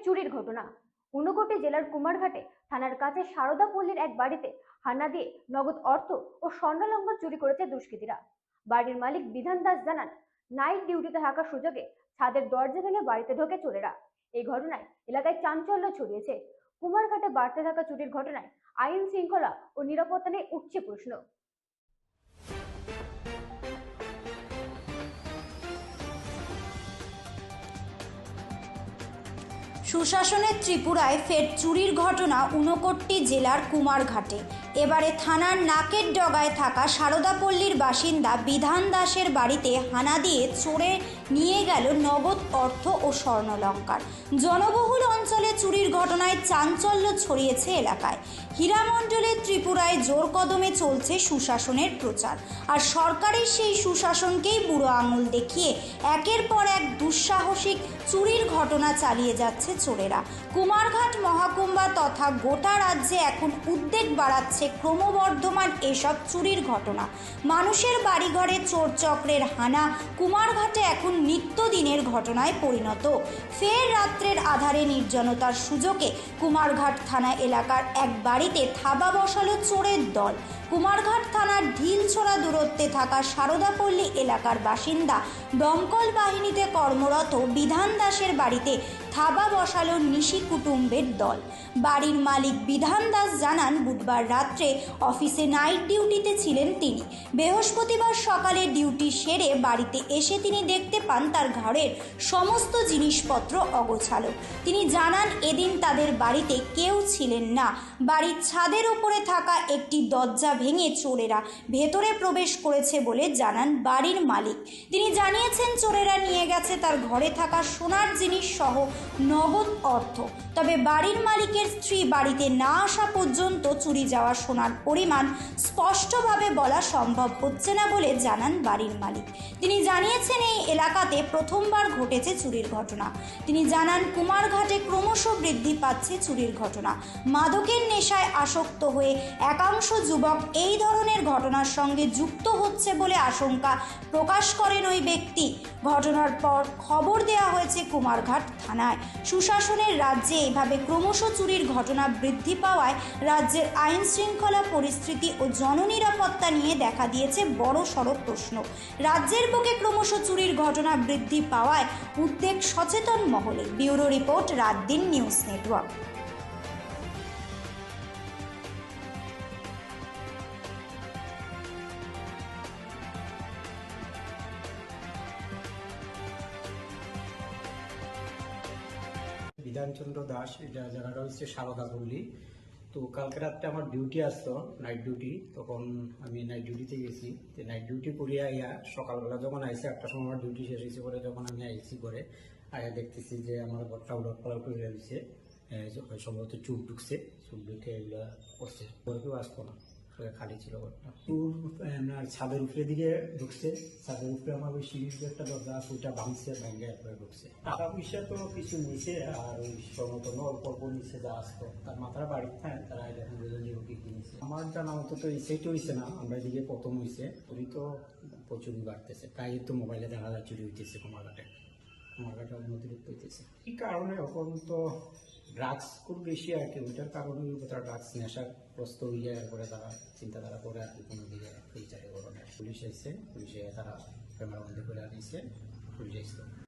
চুরির ঘটনা। ঊনকোটি জেলার কুমারঘাটে থানার কাছে সারদাপল্লীর এক বাড়িতে হানা দিয়ে নগদ অর্থ ও স্বর্ণালঙ্কার চুরি করেছে দুষ্কৃতীরা। বাড়ির মালিক বিধান দাস জানান, নাইট ডিউটিতে থাকার সুযোগে ছাদের দরজা ভেঙে বাড়িতে ঢোকে চোরেরা। এই ঘটনায় এলাকায় চাঞ্চল্য ছড়িয়েছে। কুমারঘাটে বাড়তে থাকা চুরির ঘটনায় আইন শৃঙ্খলা ও নিরাপত্তা নিয়ে উঠছে প্রশ্ন। সুশাসনের ত্রিপুরায় ফের চুরির ঘটনা ঊনকোটি জেলার কুমারঘাটে। এবারে থানার নাকের ডগায় থাকা সারদাপল্লীর বাসিন্দা বিধান দাসের বাড়িতে হানা দিয়ে চোরে নিয়ে গেল নগদ অর্থ ও স্বর্ণালঙ্কার। জনবহুল অঞ্চলে চুরির ঘটনায় চাঞ্চল্য ছড়িয়েছে এলাকায়। হীরামণ্ডলের ত্রিপুরায় জোর কদমে চলছে সুশাসনের প্রচার, আর সরকারের সেই সুশাসনকেই বুড়ো আঙুল দেখিয়ে একের পর এক দুঃসাহসিক চুরির ঘটনা চালিয়ে যাচ্ছে চোরেরা। কুমারঘাট মহকুমা তথা গোটা রাজ্যে এখন উদ্বেগ বাড়াচ্ছে ক্রমবর্ধমান এসব চুরির ঘটনা। মানুষের বাড়িঘরে চোর চক্রের হানা কুমারঘাটে এখন নিত্যদিনের ঘটনায় পরিণত। ফের রাত্রের আধারে নির্জনতার সুযোগে কুমারঘাট থানা এলাকার এক বাড়িতে থাবা বসালো চোরের দল। কুমারঘাট থানার ঢিলছোড়া দূরত্বে থাকা সারদাপল্লী এলাকার বাসিন্দা দমকল বাহিনীতে কর্মরত বিধান দাসের বাড়িতে থাবা বসালো নিশি কুটুম্বের দল। বাড়ির মালিক বিধান দাস জানান, বুধবার রাত্রে অফিসে নাইট ডিউটিতে ছিলেন তিনি। বৃহস্পতিবার সকালে ডিউটি সেরে বাড়িতে এসে তিনি দেখতে পান তার ঘরের সমস্ত জিনিসপত্র অগোছালো। তিনি জানান, এদিন তাদের বাড়িতে কেউ ছিলেন না। বাড়ির ছাদের উপরে থাকা একটি দরজা ভেঙে চোরেরা ভেতরে প্রবেশ করেছে বলে জানান বাড়ির মালিক। তিনি জানিয়েছেন, চোরেরা নিয়ে গেছে তার ঘরে থাকা সোনার জিনিস সহ নগদ অর্থ। তবে বাড়ির মালিকের স্ত্রী বাড়িতে না আসা পর্যন্ত চুরি যাওয়া সোনার পরিমাণ স্পষ্টভাবে বলা সম্ভব হচ্ছে না বলে জানান বাড়ির মালিক। তিনি জানিয়েছেন, এই এলাকাতে প্রথমবার ঘটেছে চুরির ঘটনা। তিনি জানান, কুমারঘাটে ক্রমশ বৃদ্ধি পাচ্ছে চুরির ঘটনা। মাদকের নেশায় আসক্ত হয়ে একাংশ যুবক এই ধরনের ঘটনার সঙ্গে যুক্ত হচ্ছে বলে আশঙ্কা প্রকাশ করেন ওই ব্যক্তি। ঘটনার পর খবর দেওয়া হয়েছে কুমারঘাট থানায়। সুশাসনের রাজ্যে এভাবে ক্রমশ চুরির ঘটনা বৃদ্ধি পাওয়ায় রাজ্যের আইন শৃঙ্খলা পরিস্থিতি ও জননিরাপত্তা নিয়ে দেখা দিয়েছে বড় সড় প্রশ্ন। রাজ্যের বুকে ক্রমশ চুরির ঘটনা বৃদ্ধি পাওয়ায় উদ্বেগ সচেতন মহলে। Bureau report, রাতদিন news network. Bidhanchandra Das, এটা জায়গাটা হচ্ছে সারদাপল্লী। তো কালকে রাত্রে আমার ডিউটি আসতো, নাইট ডিউটি। তখন আমি নাইট ডিউটিতে গেছি। তো নাইট ডিউটি করিয়া আইয়া সকালবেলা যখন আইসি 8টার সময় আমার ডিউটি শেষ হয়েছে পরে, যখন আমি আইসি করে আইয়া দেখতেছি যে আমার ঘরটা উলট পালট করে দিচ্ছে। সম্ভবত চুপ ঢুকছে, চুপ ঢুকে এগুলো করছে। পরে কেউ আসতো না, খালি ছিল ঘরটা। ছাদের উপরে দিকে ঢুকছে। ছাদের উপরে আমার ওই সিঁড়ির একটা দরজা আছে, ওইটা ভাঙছে, ভেঙে একবারে ঢুকছে। টাকা পয়সা তো কিছু নিচে, আর ওই সমতল অল্প অল্প নিচে যা আসতো তার মাথার বাড়ির থাকে তারা এখন কিনেছে। আমার জানা মতো তো সেটা হয়েছে না, আমরা এদিকে প্রথম হয়েছে। ওই তো প্রচুর বাড়তেছে, প্রায় তো মোবাইলে দেখা যায় চুরি হইতেছে কুমারঘাটে। কুমারঘাটে অতিরিক্ত হইতেছে। এই কারণে এখন তো ড্রাগস খুব বেশি আর কি। ওইটার কারণে তারা ড্রাগস নেশাগ্রস্ত হইয়া এরপরে তারা চিন্তাধারা করে আর কি কোনো দিকে এই চারে করণে। পুলিশ এসে, পুলিশে তারা ক্যামেরা বন্ধ করে আনিছে, পুলিশ এসে